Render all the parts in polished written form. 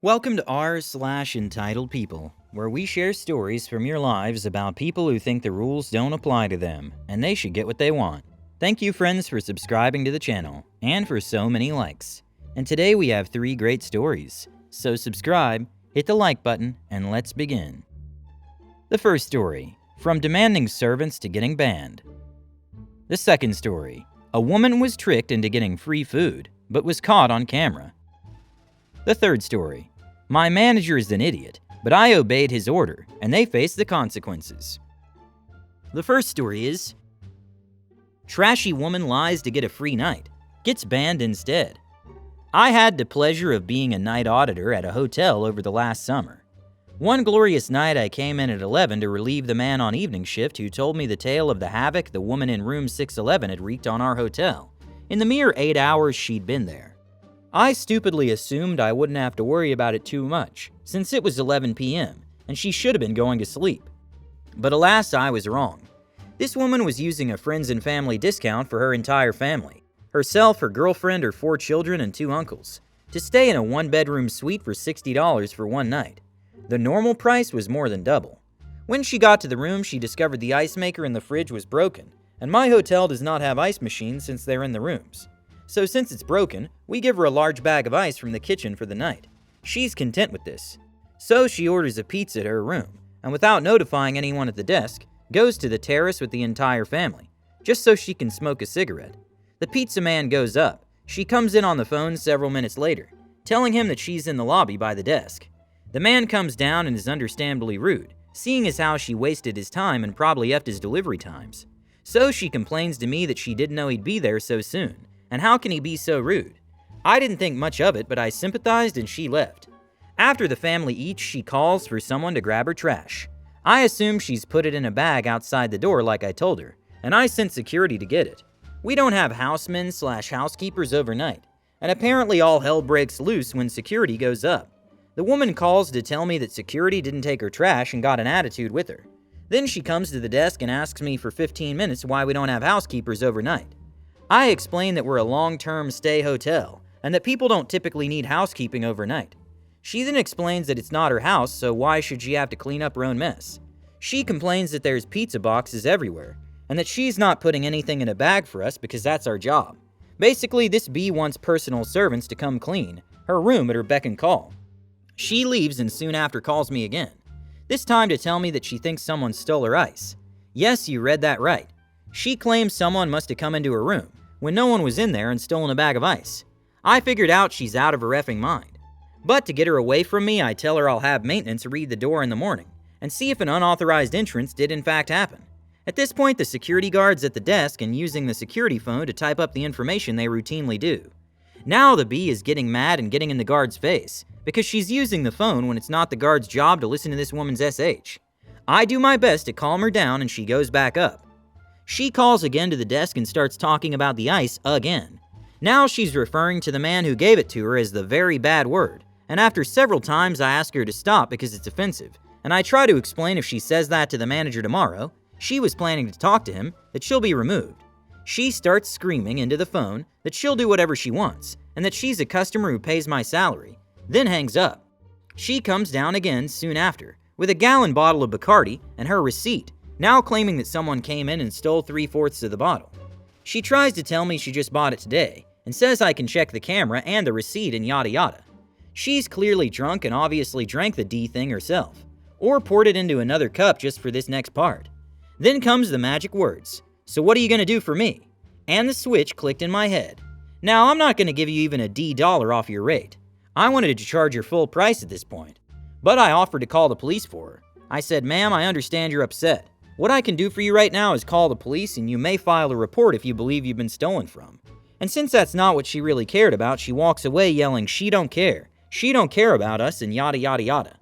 Welcome to r/entitled people, where we share stories from your lives about people who think the rules don't apply to them, and they should get what they want. Thank you, friends, for subscribing to the channel, and for so many likes. And today we have 3 great stories. So subscribe, hit the like button, and let's begin. The first story, from demanding servants to getting banned. The second story, a woman was tricked into getting free food, but was caught on camera. The third story, my manager is an idiot, but I obeyed his order, and they face the consequences. The first story is, trashy woman lies to get a free night, gets banned instead. I had the pleasure of being a night auditor at a hotel over the last summer. One glorious night I came in at 11 to relieve the man on evening shift who told me the tale of the havoc the woman in room 611 had wreaked on our hotel, in the mere 8 hours she'd been there. I stupidly assumed I wouldn't have to worry about it too much, since it was 11 p.m., and she should have been going to sleep. But alas, I was wrong. This woman was using a friends and family discount for her entire family, herself, her girlfriend, her 4 children, and 2 uncles, to stay in a 1-bedroom suite for $60 for one night. The normal price was more than double. When she got to the room, she discovered the ice maker in the fridge was broken, and my hotel does not have ice machines since they're in the rooms. So since it's broken, we give her a large bag of ice from the kitchen for the night. She's content with this. So she orders a pizza at her room, and without notifying anyone at the desk, goes to the terrace with the entire family, just so she can smoke a cigarette. The pizza man goes up. She comes in on the phone several minutes later, telling him that she's in the lobby by the desk. The man comes down and is understandably rude, seeing as how she wasted his time and probably upped his delivery times. So she complains to me that she didn't know he'd be there so soon. And how can he be so rude? I didn't think much of it, but I sympathized and she left. After the family eats, she calls for someone to grab her trash. I assume she's put it in a bag outside the door like I told her, and I sent security to get it. We don't have housemen/housekeepers overnight, and apparently all hell breaks loose when security goes up. The woman calls to tell me that security didn't take her trash and got an attitude with her. Then she comes to the desk and asks me for 15 minutes why we don't have housekeepers overnight. I explain that we're a long-term stay hotel, and that people don't typically need housekeeping overnight. She then explains that it's not her house, so why should she have to clean up her own mess? She complains that there's pizza boxes everywhere, and that she's not putting anything in a bag for us because that's our job. Basically, this bee wants personal servants to come clean her room at her beck and call. She leaves and soon after calls me again, this time to tell me that she thinks someone stole her ice. Yes, you read that right. She claims someone must have come into her room when no one was in there and stolen a bag of ice. I figured out she's out of her effing mind. But to get her away from me, I tell her I'll have maintenance read the door in the morning and see if an unauthorized entrance did in fact happen. At this point, the security guard's at the desk and using the security phone to type up the information they routinely do. Now the bee is getting mad and getting in the guard's face because she's using the phone when it's not the guard's job to listen to this woman's SH. I do my best to calm her down and she goes back up. She calls again to the desk and starts talking about the ice again. Now she's referring to the man who gave it to her as the very bad word, and after several times I ask her to stop because it's offensive, and I try to explain if she says that to the manager tomorrow, she was planning to talk to him, that she'll be removed. She starts screaming into the phone that she'll do whatever she wants, and that she's a customer who pays my salary, then hangs up. She comes down again soon after, with a gallon bottle of Bacardi and her receipt, now claiming that someone came in and stole 3/4 of the bottle. She tries to tell me she just bought it today, and says I can check the camera and the receipt and yada yada. She's clearly drunk and obviously drank the D thing herself, or poured it into another cup just for this next part. Then comes the magic words, "So what are you gonna do for me?" And the switch clicked in my head. Now I'm not gonna give you even a $D off your rate. I wanted to charge her full price at this point. But I offered to call the police for her. I said, "Ma'am, I understand you're upset. What I can do for you right now is call the police and you may file a report if you believe you've been stolen from." And since that's not what she really cared about, she walks away yelling, "She don't care about us," and yada yada yada.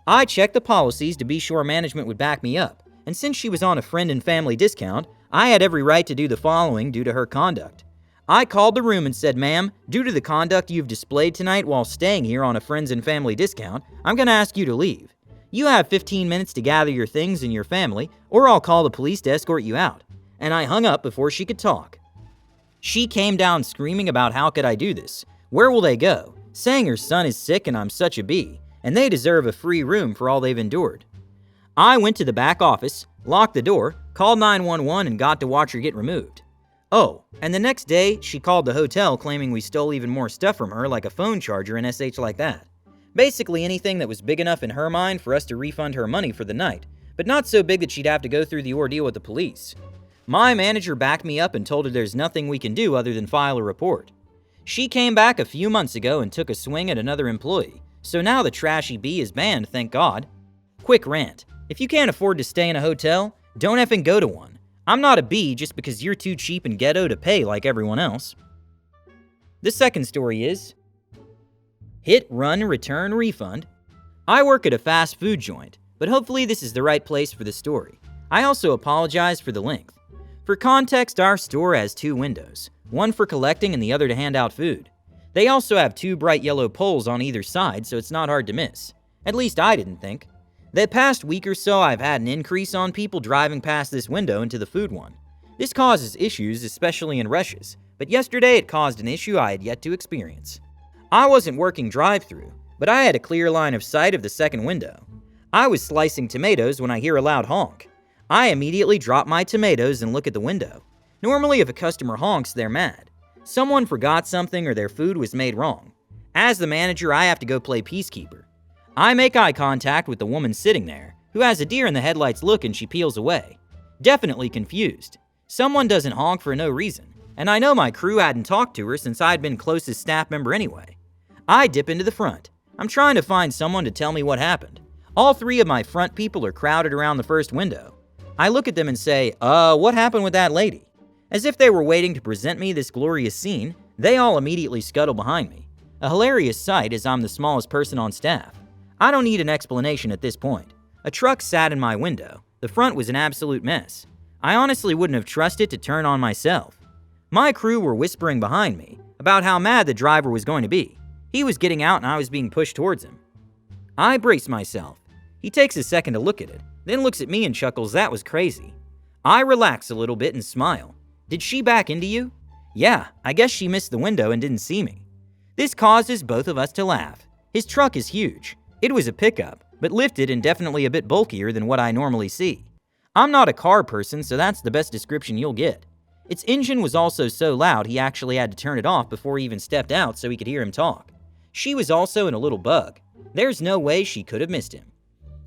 I checked the policies to be sure management would back me up, and since she was on a friend and family discount, I had every right to do the following due to her conduct. I called the room and said, "Ma'am, due to the conduct you've displayed tonight while staying here on a friends and family discount, I'm going to ask you to leave. You have 15 minutes to gather your things and your family, or I'll call the police to escort you out." And I hung up before she could talk. She came down screaming about how could I do this? Where will they go? saying her son is sick and I'm such a B, and they deserve a free room for all they've endured. I went to the back office, locked the door, called 911 and got to watch her get removed. Oh, and the next day, she called the hotel claiming we stole even more stuff from her, like a phone charger and SH like that. Basically anything that was big enough in her mind for us to refund her money for the night, but not so big that she'd have to go through the ordeal with the police. My manager backed me up and told her there's nothing we can do other than file a report. She came back a few months ago and took a swing at another employee, so now the trashy bee is banned, thank God. Quick rant. If you can't afford to stay in a hotel, don't effing go to one. I'm not a bee just because you're too cheap and ghetto to pay like everyone else. The second story is hit, run, return, refund. I work at a fast food joint, but hopefully this is the right place for the story. I also apologize for the length. For context, our store has 2 windows, one for collecting and the other to hand out food. They also have 2 bright yellow poles on either side, so it's not hard to miss. At least I didn't think. The past week or so, I've had an increase on people driving past this window into the food one. This causes issues, especially in rushes, but yesterday it caused an issue I had yet to experience. I wasn't working drive-thru, but I had a clear line of sight of the second window. I was slicing tomatoes when I hear a loud honk. I immediately drop my tomatoes and look at the window. Normally, if a customer honks, they're mad. Someone forgot something or their food was made wrong. As the manager, I have to go play peacekeeper. I make eye contact with the woman sitting there, who has a deer in the headlights look and she peels away. Definitely confused. Someone doesn't honk for no reason, and I know my crew hadn't talked to her since I'd been closest staff member anyway. I dip into the front. I'm trying to find someone to tell me what happened. All 3 of my front people are crowded around the first window. I look at them and say, what happened with that lady? As if they were waiting to present me this glorious scene, they all immediately scuttle behind me. A hilarious sight as I'm the smallest person on staff. I don't need an explanation at this point. A truck sat in my window. The front was an absolute mess. I honestly wouldn't have trusted to turn on myself. My crew were whispering behind me about how mad the driver was going to be. He was getting out and I was being pushed towards him. I brace myself. He takes a second to look at it, then looks at me and chuckles, "That was crazy." I relax a little bit and smile. "Did she back into you?" "Yeah, I guess she missed the window and didn't see me." This causes both of us to laugh. His truck is huge. It was a pickup, but lifted and definitely a bit bulkier than what I normally see. I'm not a car person, so that's the best description you'll get. Its engine was also so loud he actually had to turn it off before he even stepped out so he could hear him talk. She was also in a little bug. There's no way she could have missed him.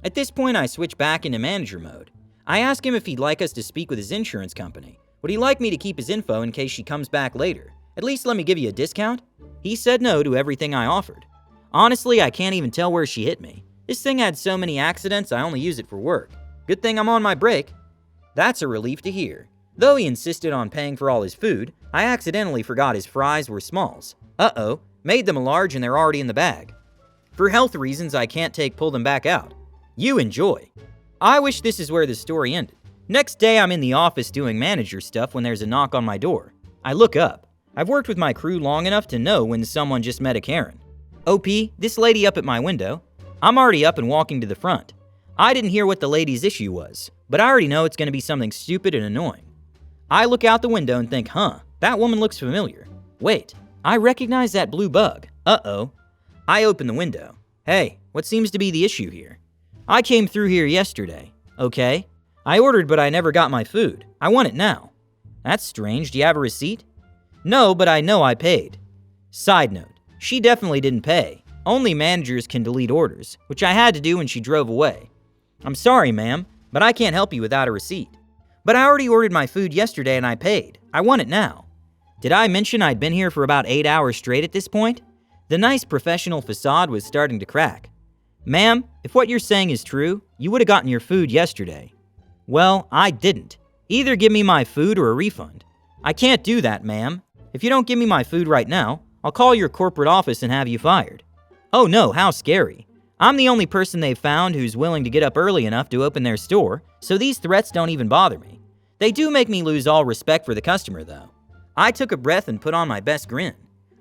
At this point, I switch back into manager mode. I ask him if he'd like us to speak with his insurance company. Would he like me to keep his info in case she comes back later? At least let me give you a discount? He said no to everything I offered. Honestly, I can't even tell where she hit me. This thing had so many accidents, I only use it for work. Good thing I'm on my break. That's a relief to hear. Though he insisted on paying for all his food, I accidentally forgot his fries were smalls. Uh-oh, made them a large and they're already in the bag. For health reasons, I can't pull them back out. You enjoy. I wish this is where the story ended. Next day, I'm in the office doing manager stuff when there's a knock on my door. I look up. I've worked with my crew long enough to know when someone just met a Karen. OP, this lady up at my window. I'm already up and walking to the front. I didn't hear what the lady's issue was, but I already know it's going to be something stupid and annoying. I look out the window and think, that woman looks familiar. Wait, I recognize that blue bug. Uh-oh. I open the window. Hey, what seems to be the issue here? I came through here yesterday. Okay. I ordered, but I never got my food. I want it now. That's strange. Do you have a receipt? No, but I know I paid. Side note, she definitely didn't pay. Only managers can delete orders, which I had to do when she drove away. I'm sorry, ma'am, but I can't help you without a receipt. But I already ordered my food yesterday and I paid. I want it now. Did I mention I'd been here for about 8 hours straight at this point? The nice professional facade was starting to crack. Ma'am, if what you're saying is true, you would have gotten your food yesterday. Well, I didn't. Either give me my food or a refund. I can't do that, ma'am. If you don't give me my food right now, I'll call your corporate office and have you fired. Oh no, how scary. I'm the only person they've found who's willing to get up early enough to open their store, so these threats don't even bother me. They do make me lose all respect for the customer, though. I took a breath and put on my best grin.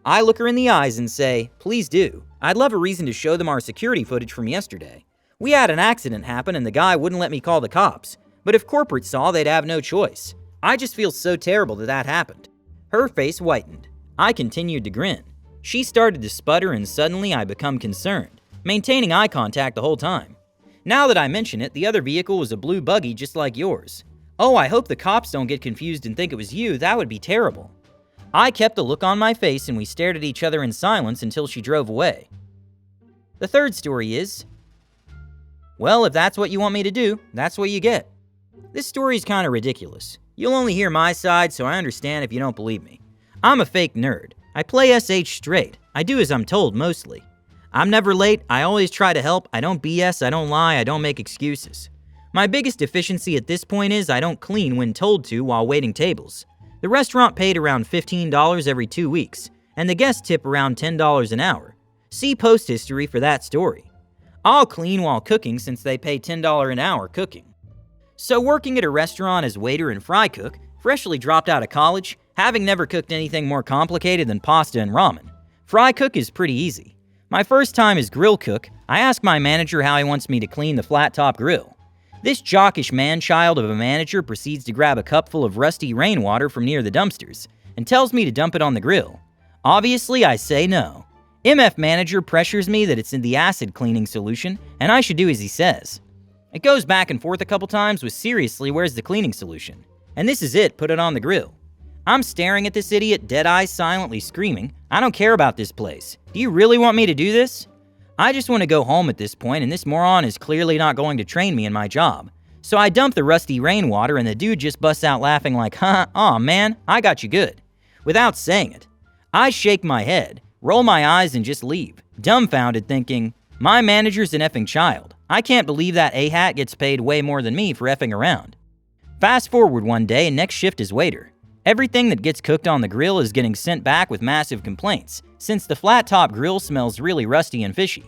I look her in the eyes and say, please do. I'd love a reason to show them our security footage from yesterday. We had an accident happen and the guy wouldn't let me call the cops, but if corporate saw, they'd have no choice. I just feel so terrible that happened. Her face whitened. I continued to grin. She started to sputter and suddenly I become concerned, maintaining eye contact the whole time. Now that I mention it, the other vehicle was a blue buggy just like yours. Oh, I hope the cops don't get confused and think it was you, that would be terrible. I kept the look on my face and we stared at each other in silence until she drove away. The third story is, well, if that's what you want me to do, that's what you get. This story is kind of ridiculous. You'll only hear my side, so I understand if you don't believe me. I'm a fake nerd. I play SH straight. I do as I'm told mostly. I'm never late, I always try to help, I don't BS, I don't lie, I don't make excuses. My biggest deficiency at this point is I don't clean when told to while waiting tables. The restaurant paid around $15 every 2 weeks, and the guest tip around $10 an hour. See post history for that story. I'll clean while cooking since they pay $10 an hour cooking. So working at a restaurant as waiter and fry cook, freshly dropped out of college, having never cooked anything more complicated than pasta and ramen. Fry cook is pretty easy. My first time as grill cook, I asked my manager how he wants me to clean the flat top grill. This jockish man-child of a manager proceeds to grab a cup full of rusty rainwater from near the dumpsters and tells me to dump it on the grill. Obviously, I say no. MF manager pressures me that it's in the acid cleaning solution and I should do as he says. It goes back and forth a couple times with seriously, where's the cleaning solution? And this is it, put it on the grill. I'm staring at this idiot, dead-eyes silently screaming, I don't care about this place. Do you really want me to do this? I just want to go home at this point, and this moron is clearly not going to train me in my job. So I dump the rusty rainwater and the dude just busts out laughing like, aw man, I got you good. Without saying it. I shake my head, roll my eyes and just leave, dumbfounded thinking, my manager's an effing child. I can't believe that A-hat gets paid way more than me for effing around. Fast forward one day and next shift is waiter. Everything that gets cooked on the grill is getting sent back with massive complaints, since the flat-top grill smells really rusty and fishy.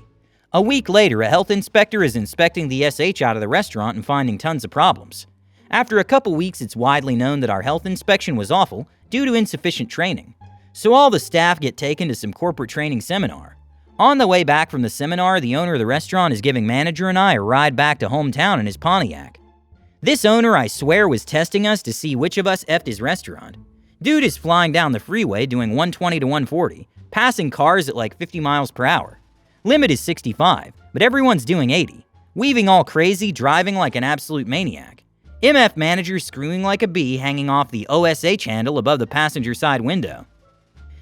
A week later, a health inspector is inspecting the SH out of the restaurant and finding tons of problems. After a couple weeks, it's widely known that our health inspection was awful due to insufficient training. So all the staff get taken to some corporate training seminar. On the way back from the seminar, the owner of the restaurant is giving manager and I a ride back to hometown in his Pontiac. This owner, I swear, was testing us to see which of us effed his restaurant. Dude is flying down the freeway doing 120 to 140, passing cars at like 50 miles per hour. Limit is 65, but everyone's doing 80. Weaving all crazy, driving like an absolute maniac. MF manager screwing like a bee hanging off the OSH handle above the passenger side window.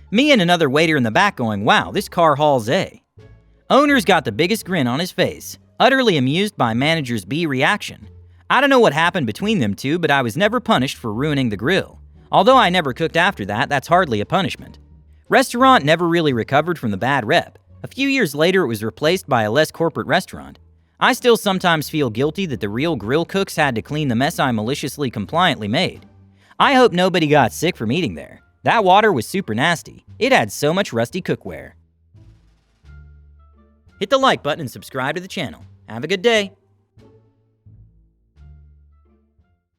Me and another waiter in the back going, wow, this car hauls A. Owner's got the biggest grin on his face, utterly amused by manager's B reaction. I don't know what happened between them two, but I was never punished for ruining the grill. Although I never cooked after that, that's hardly a punishment. Restaurant never really recovered from the bad rep. A few years later, it was replaced by a less corporate restaurant. I still sometimes feel guilty that the real grill cooks had to clean the mess I maliciously compliantly made. I hope nobody got sick from eating there. That water was super nasty. It had so much rusty cookware. Hit the like button and subscribe to the channel. Have a good day.